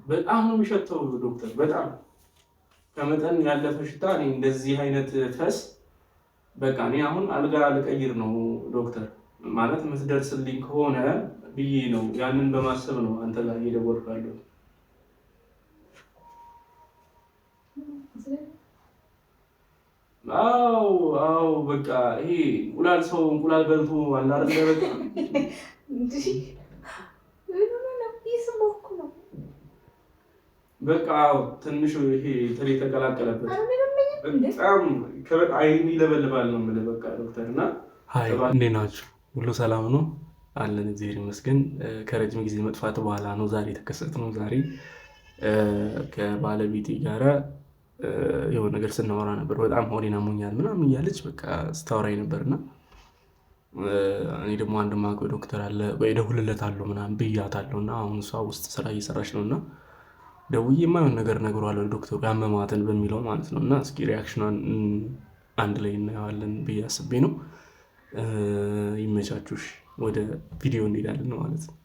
በጣም ነው የሚሸተው ዶክተር፣ በጣም ከመጠን ያለፈ ሽታ። እኔ እንደዚህ አይነት ፈስ በቃ እኔ አሁን አልጋ ልቀይር ነው ዶክተር። ማለት የምትደርስልኝ ከሆነ ብዬ ነው፣ ያንን በማሰብ ነው አንተ ጋር እየደወልኩ ያለሁት። አዎ በቃ ይሄ እንቁላል ሰው እንቁላል በልቶ አለ አይደል? በቃ ትንሽ ይሄ ትል የተቀላቀለበት በጣም አይን ይለበልባል ነው የምልህ። በቃ ዶክተር እና እንዴት ናችሁ? ሁሉ ሰላም ነው አለን፣ እግዚአብሔር ይመስገን። ከረጅም ጊዜ መጥፋት በኋላ ነው ዛሬ የተከሰትነው። ዛሬ ከባለቤቴ ጋራ የሆነ ነገር ስናወራ ነበር። በጣም ሆዴን አሞኛል ምናምን እያለች በቃ ስታወራኝ ነበርና እኔ ደግሞ አንድ ማውቀው ዶክተር አለ እደውልለታለሁ ምናምን ብያታለሁ። እና አሁን እሷ ውስጥ ስራ እየሰራች ነው እና ደውዬ የማይሆን ነገር እነግረዋለሁ ዶክተሩ ያመማትን በሚለው ማለት ነው። እና እስኪ ሪያክሽኗን አንድ ላይ እናየዋለን ብዬ አስቤ ነው። ይመቻቹሽ። ወደ ቪዲዮ እንሄዳለን ማለት ነው።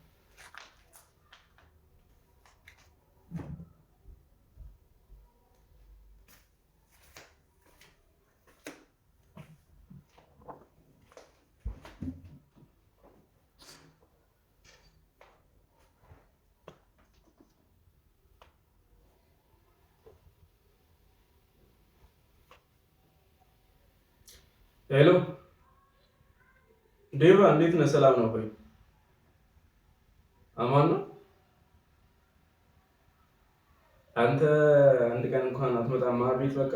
ሄሎ ዴቫ፣ እንዴት ነህ? ሰላም ነው ወይ? አማን ነው። አንተ አንድ ቀን እንኳን አትመጣም ቤት? በቃ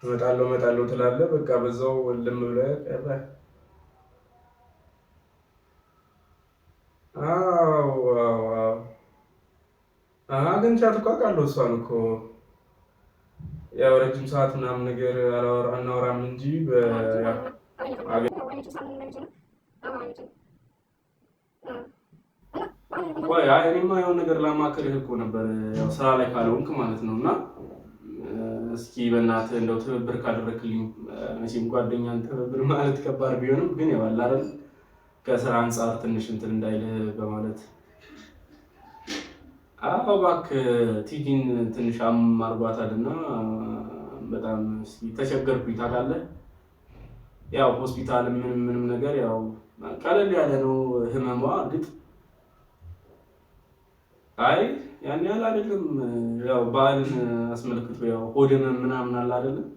እመጣለሁ ትላለህ። በቃ በዛው ልም ብለህ ቀረህ። አግኝቻት እኮ አውቃለሁ። እሷን እኮ ያው ረጅም ሰዓት ምናምን ነገር አናወራም እንጂ እኔማ የሆነ ነገር ላማክርህ እኮ ነበር፣ ያው ስራ ላይ ካልሆንክ ማለት ነው። እና እስኪ በእናትህ እንደው ትብብር ካደረክልኝ፣ መቼም ጓደኛን ትብብር ማለት ከባድ ቢሆንም ግን ያው አለ አይደል ከስራ አንጻር ትንሽ እንትን እንዳይልህ በማለት። አዎ እባክህ ቲጂን ትንሽ አርጓታል እና በጣም ተቸገርኩኝ ታውቃለህ። ያው ሆስፒታል ምንም ነገር ያው ቀለል ያለ ነው ህመሟ። እርግጥ አይ ያን ያህል አይደለም። ያው በዓልን አስመልክቶ ያው ሆድ ህመም ምናምን አለ አይደለም።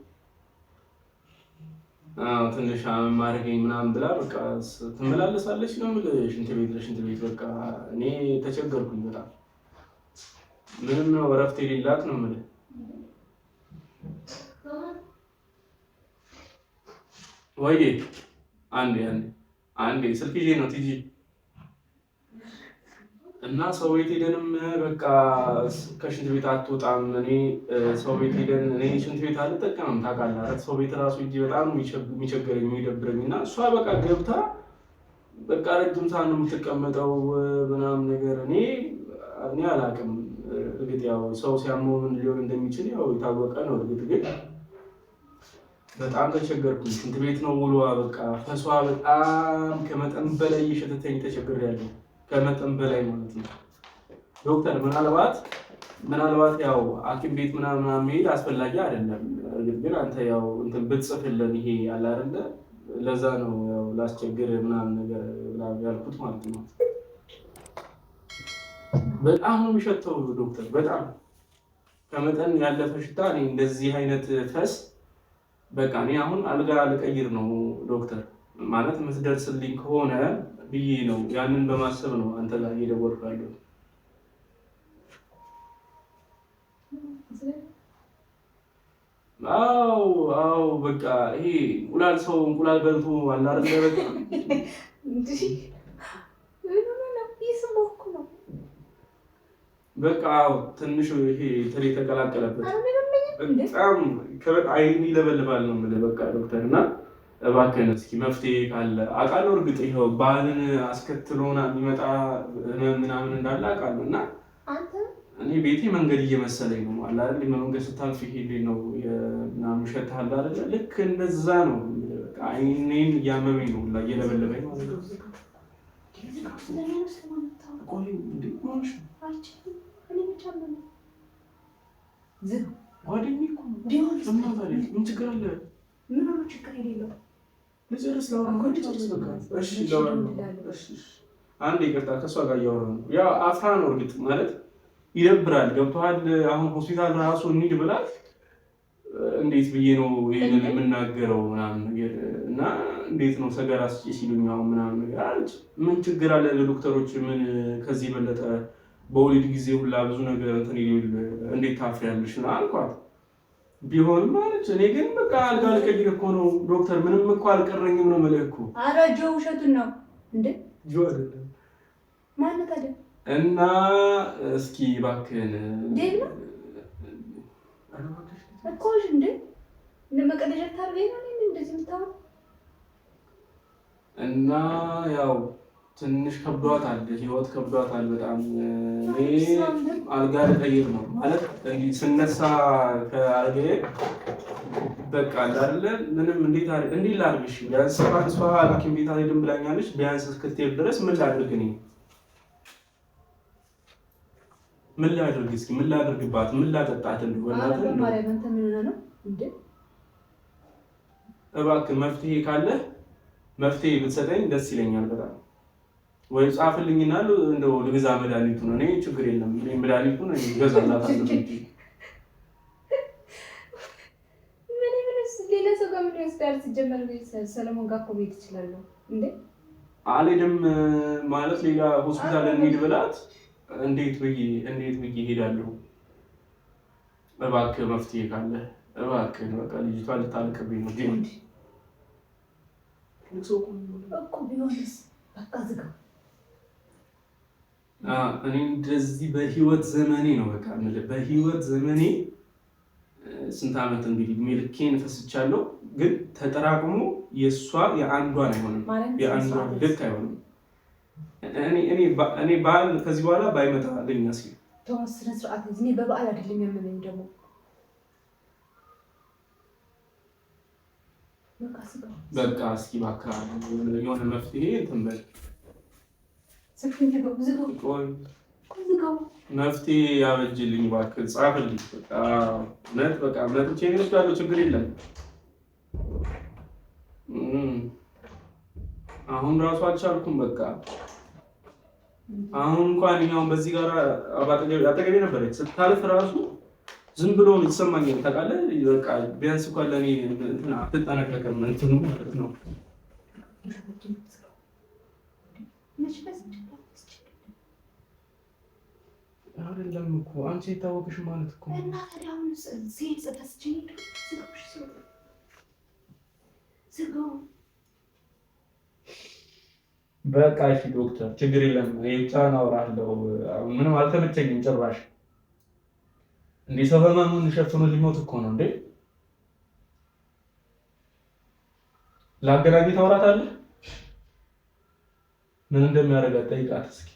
ትንሽ ማረገኝ ምናምን ብላ በቃ ትመላለሳለች ነው የምልህ፣ ሽንት ቤት ለሽንት ቤት። በቃ እኔ ተቸገርኩኝ በጣም። ምንም ነው እረፍት የሌላት ነው የምልህ። ወይዬ አንዴ ስልክ ይዤ ነው ቲጂ። እና ሰው ቤት ሄደንም በቃ ከሽንት ቤት አትወጣም። እኔ ሰው ቤት ሄደን እኔ ሽንት ቤት አልጠቀምም ታውቃለህ አይደል? ሰው ቤት ራሱ እጅ በጣም የሚቸገረኝ የሚደብረኝ። እና እሷ በቃ ገብታ በቃ ረጅም ሰዓት ነው የምትቀመጠው ምናምን ነገር። እኔ አላውቅም። እርግጥ ያው ሰው ሲያመው ምን ሊሆን እንደሚችል ያው የታወቀ ነው። እርግጥ ግን በጣም ተቸገርኩኝ። ሽንት ቤት ነው ውሏ። በቃ ፈሷ በጣም ከመጠን በላይ እየሸተተኝ ተቸግሬያለሁ። ከመጠን በላይ ማለት ነው። ዶክተር ምናልባት ያው ሐኪም ቤት ምናምን መሄድ አስፈላጊ አይደለም። እርግጥ ግን አንተ ያው እንትን ብትጽፍልን ይሄ አለ አይደለ? ለዛ ነው ያው ላስቸግር ምናምን ነገር ያልኩት ማለት ነው። በጣም ነው የሚሸተው ዶክተር፣ በጣም ከመጠን ያለፈ ሽታ። እኔ እንደዚህ አይነት ፈስ በቃ እኔ አሁን አልጋ ልቀይር ነው ዶክተር። ማለት የምትደርስልኝ ከሆነ ብዬ ነው፣ ያንን በማሰብ ነው አንተ ጋር እየደወልኩ ያለሁት። አዎ በቃ ይሄ እንቁላል ሰው እንቁላል በልቶ አለ አይደል? በቃ ትንሽ ይሄ ትል የተቀላቀለበት በጣም አይን ይለበልባል ነው የምልህ። በቃ ዶክተር እና እባክህን እስኪ መፍትሄ ካለ አውቃለሁ። እርግጥ ይኸው ባህልን አስከትሎና የሚመጣ ምናምን እንዳለ አውቃለሁ። እና እኔ ቤቴ መንገድ እየመሰለኝ ነው አለ አይደል? መንገድ ስታልፍ ይሄ ነው ምናምን ሸታል አይደል? ልክ እንደዛ ነው። በቃ አይኔን እያመመኝ ነው እየለበለበኝ ማለት ነው። ቆይ እንዴ ሆነሽ ጓደኛዬ እኮ ነው ምን ችግር አለ? ምን ነው ችግር የሌለው ልጨርስ በቃ እሺ እሺ አንድ ይቅርታ ከእሷ ጋር እያወራሁ ነው። ያው አፍራ ነው እርግጥ ማለት ይደብራል። ገብቶሃል? አሁን ሆስፒታል ራሱ እንሂድ ብላት እንዴት ብዬ ነው ይሄንን የምናገረው ምናምን ነገር እና እንዴት ነው ሰገራ ስጪ ሲሉኝ አሁን ምናምን ነገር አለች። ምን ችግር አለ? ለዶክተሮች ምን ከዚህ የበለጠ በወሊድ ጊዜ ሁላ ብዙ ነገር እንትን ይል እንዴት ታፍሪያለሽ ነው አልኳት። ቢሆንም አለች። እኔ ግን በቃ አልጋ ልቀይር እኮ ነው ዶክተር፣ ምንም እኮ አልቀረኝም ነው የምልህ እኮ። ኧረ ጆ ውሸቱን ነው እንዴ? ጆ አይደለም ማለት አይደል? እና እስኪ እባክህን ዴቭ ነው እኮ እንዴ ለመቀደጃ ታርገኝ ነው እንደዚህ የምታወራው? እና ያው ትንሽ ከብዷታል፣ ህይወት ከብዷታል በጣም። እኔ አልጋ ልቀይር ነው ማለት እንዲህ ስነሳ ከአልጋዬ በቃ አይደለ ምንም እንዴት አይደል እንዴ ላድርግሽ? ቢያንስ እሷ ሐኪም ቤት አልሄድም ብላኛለች። ቢያንስ እስክትሄድ ድረስ ምን ላድርግ እኔ? ምን ላድርግ? እስኪ ምን ላድርግባት? ምን ላጠጣት? እንደሆነ ማርያም አንተ ምን ሆነህ ነው እንዴ? እባክህ መፍትሄ ካለ መፍትሄ ብትሰጠኝ ደስ ይለኛል በጣም። ወይ ጻፍልኝና እንደው ልግዛ መድኃኒቱን። እኔ ችግር የለም እኔ መድኃኒቱን እገዛላታለሁ። ምንስ ሌላ ሰው ጋር ምን ይወስዳል? ሲጀመር ሰለሞን ጋር እኮ ቤት እችላለሁ እንዴ? አልሄድም ማለት ሌላ ሆስፒታል እንሂድ ብላት እንዴት ብዬ እሄዳለሁ? እባክህ መፍትሄ ካለ እባክህ። በቃ ልጅቷ ልታልቅብኝ ነው ግን እኮ ቢሆንስ በቃ ዝጋው። እኔ እንደዚህ በህይወት ዘመኔ ነው በቃ በህይወት ዘመኔ ስንት ዓመት እንግዲህ ሚልኬን ፈስቻለሁ፣ ግን ተጠራቅሞ የእሷ የአንዷን አይሆንም፣ የአንዷን ልክ አይሆንም። እኔ በዓል ከዚህ በኋላ ባይመጣ ለኛ ሲል ቶማስ ስነ ስርዓት እኔ በበዓል አይደለም ያመመኝ ደግሞ በቃ እስኪ እባክህ የሆነ መፍትሄ እንትን በል። መፍትሄ ያበጅልኝ እባክህ ጻፍልኝ። በቃ መጥቼ እወስዳለሁ፣ ችግር የለም። አሁን ራሱ አልቻልኩም በቃ አሁን እንኳን እኛውን በዚህ ጋር አጠገቤ ነበረች ስታልፍ ራሱ ዝም ብሎ የተሰማኝ ታውቃለህ። በቃ ቢያንስ እንኳን ለኔ እንትና አትጠነቀቅም እንትኑ ማለት ነው። አይደለም እኮ አንቺ የታወቅሽ ማለት እኮ እና ታዲያ አሁን ሲሄድ ጽፈስቺ ዝጋው። በቃ እሺ ዶክተር ችግር የለም። ብቻ አወራለሁ። ምንም አልተመቸኝም ጭራሽ። እንዴ ሰው ህመሙን ሸፍኖ ሊሞት እኮ ነው እንዴ? ላገናኝ ታወራታለህ? ምን እንደሚያደርጋት ጠይቃት እስኪ።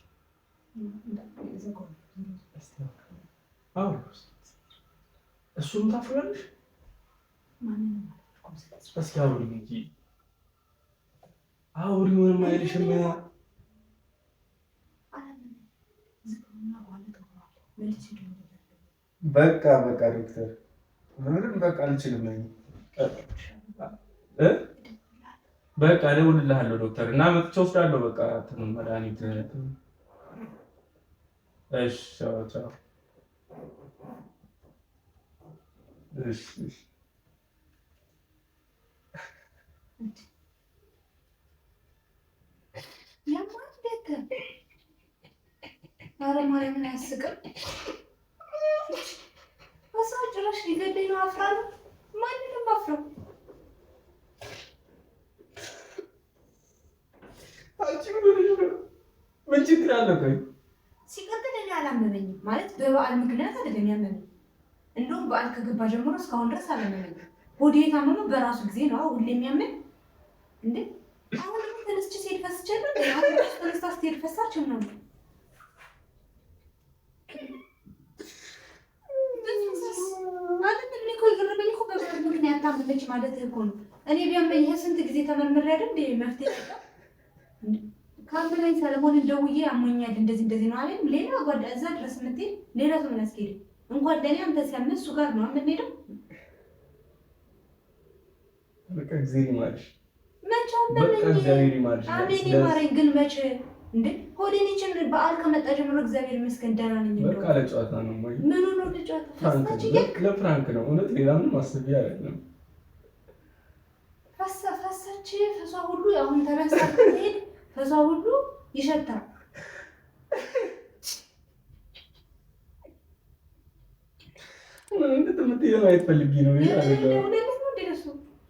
እሱም ታፍራለሽ? እስኪ አውሪኝ እንጂ አውሪኝ። ምንም አይልሽም። በቃ ዶክተር ምንም በቃ አልችልም ነኝ። በቃ እደውልልሃለሁ ዶክተር እና መጥቼ እወስዳለሁ። በቃ መድኃኒት። እሺ ቻው። እሺ ኧረ ማርያምን አያስቅም። በሰው ጭራሽ ሊገለኝ ነው። አፍራለሁ። ማንንም አፍረው ምን ችግር አለ? ቆይ ሲቀጥል እኔ አላመመኝም ማለት በበዓል ምክንያት አይደለም ያመመኝ። እንደውም በዓል ከገባ ጀምሮ እስካሁን ድረስ አላመመኝም። ሆዴ የታመመው በራሱ ጊዜ ነው። ሁሌ የሚያመኝ እንዴ? አሁን ደግሞ ተነስቼ ስሄድ ፈስቻለሁ። ተነስታ ስትሄድ ፈሳች ነው። ምክንያት ታመመች ማለት እኮ ነው። እኔ ቢያመኝ ስንት ጊዜ ተመርምሬ አይደል እንዴ መፍትሄ ካምበላይ ሰለሞን ደውዬ አሞኛል እንደዚህ ነው አለኝ። ሌላ ጓዳ እዛ ድረስ የምትሄድ ሌላ ሰው ምን አስኬድ እንኳን ለኔ አንተ ሲያምስ እሱ ጋር ነው የምንሄደው። በቃ እግዚአብሔር ይማርሽ። መቼ አሜን ይማረኝ። ግን መቼ እንዴ ሆዴን ይችል በዓል ከመጣ ጀምሮ እግዚአብሔር ይመስገን ደህና ነኝ። በቃ ለጨዋታ ነው ወይ ምን ነው ለጨዋታ ለፍራንክ ነው እውነት ሌላ ምንም አስቤ አይደለም። ፈሳች ፈሷ ሁሉ አሁን ተረሳ ሄድ ፈሷ ሁሉ ይሸታል። ምን እንደምትይው አይፈልጊ ነው ይሄ አይደለም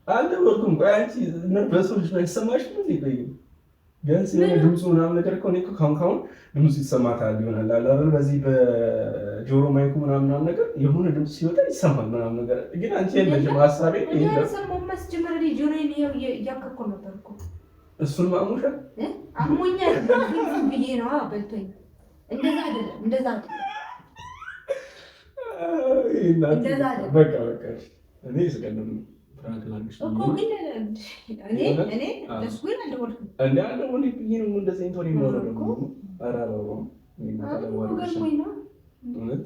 አለ ወርኩም ቆይ አንቺ ነርቨሶች ነው ይሰማሽ ነው ይቆይ ገንስ የሆነ ድምፁ ምናምን ነገር እኮ ነው ካሁን ድምፁ ይሰማታል ይሆናል አይደል በዚህ በጆሮ ማይኩ ምናምን ነገር የሆነ ድምፅ ሲወጣ ይሰማል ምናምን ነገር ግን አንቺ የለሽም ሐሳቤ ይሄ ነው ሰሞኑን መስጀመር ላይ ጆሮዬን እያከኮ ነበር እኮ እሱን ማሙሻ አሞኛል ግን ብዬ ነው በልቶኝ እንደዛ አይደለም እንደዛ አይደለም በቃ እኔ ስቀደም ፍራንክ ላንግሽ እኮ ግን እኔ ደስ ወይ አልደወልኩም እንዴ አልደወልኩም ብዬ ነው እንደዚህ እንትን ነው ደግሞ አራራው እውነት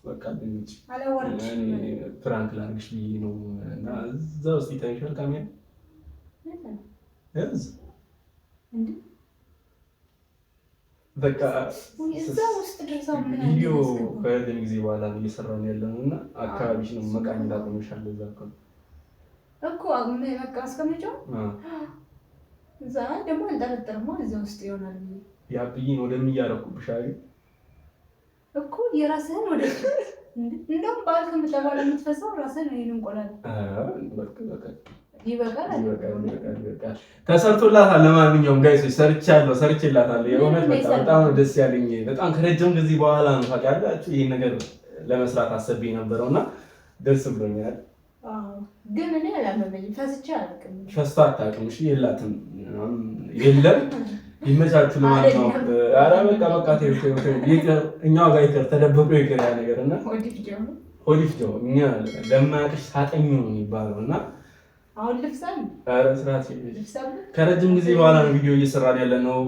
በቃ እንጂ ፍራንክ ላንግሽ ብዬ ነው እና እዛ ውስጥ ይታይሻል ካሜራ እዝ እንዴ በቃ እዛ ውስጥ ድረሳው ምን ቪዲዮ ከረጅም ጊዜ በኋላ እየሰራን ያለነው እና አካባቢሽ ነው መቃኘት አቆምሻል። እዛ እኮ በቃ አስቀምጪው እዛ ደግሞ አልጠረጠርም እዛ ውስጥ ይሆናል። ያብይን ወደሚያረቁብሽ አይደል እኮ የራስህን ወደ እንደውም ባል ከምትባለ የምትፈሳው ራስህን ነው እንቆላል። በቃ ይበቃል። ተሰርቶላታል። ለማንኛውም ጋይሶች ሰርቼላታለሁ። የእውነት በጣም ደስ ያለኝ በጣም ከረጅም ጊዜ በኋላ ነው ታውቃላችሁ ይሄን ነገር ለመስራት አሰብ የነበረውና ደስ ብሎኛል። ግን እኔ አላመመኝም። ፈስቼ አላውቅም። ፈስታ አታውቅም። እሺ የላትም የለም ይመቻችሁ። ለማንኛውም ኧረ በቃ እኛው ጋር ይቅር ተደብቆ ይቅር ያ ነገርና ሆሊፍጆ እኛ ለማያውቅሽ ታጠኙ ነው የሚባለው እና አሁን ልፍሳል ስራት ከረጅም ጊዜ በኋላ ነው ቪዲዮ እየሰራን ያለ ነው።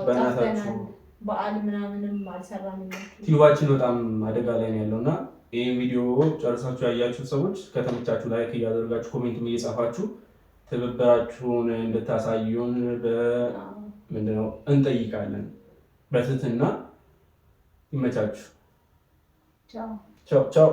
በእናታችሁ በዓል ምናምንም አልሰራንም። ቲዩባችን በጣም አደጋ ላይ ነው ያለውና ይሄን ቪዲዮ ጨርሳችሁ ያያችሁ ሰዎች ከተመቻችሁ ላይክ እያደረጋችሁ ኮሜንት እየጻፋችሁ ትብብራችሁን እንድታሳዩን በምንድነው እንጠይቃለን። በትህትና ይመቻችሁ። ቻው ቻው።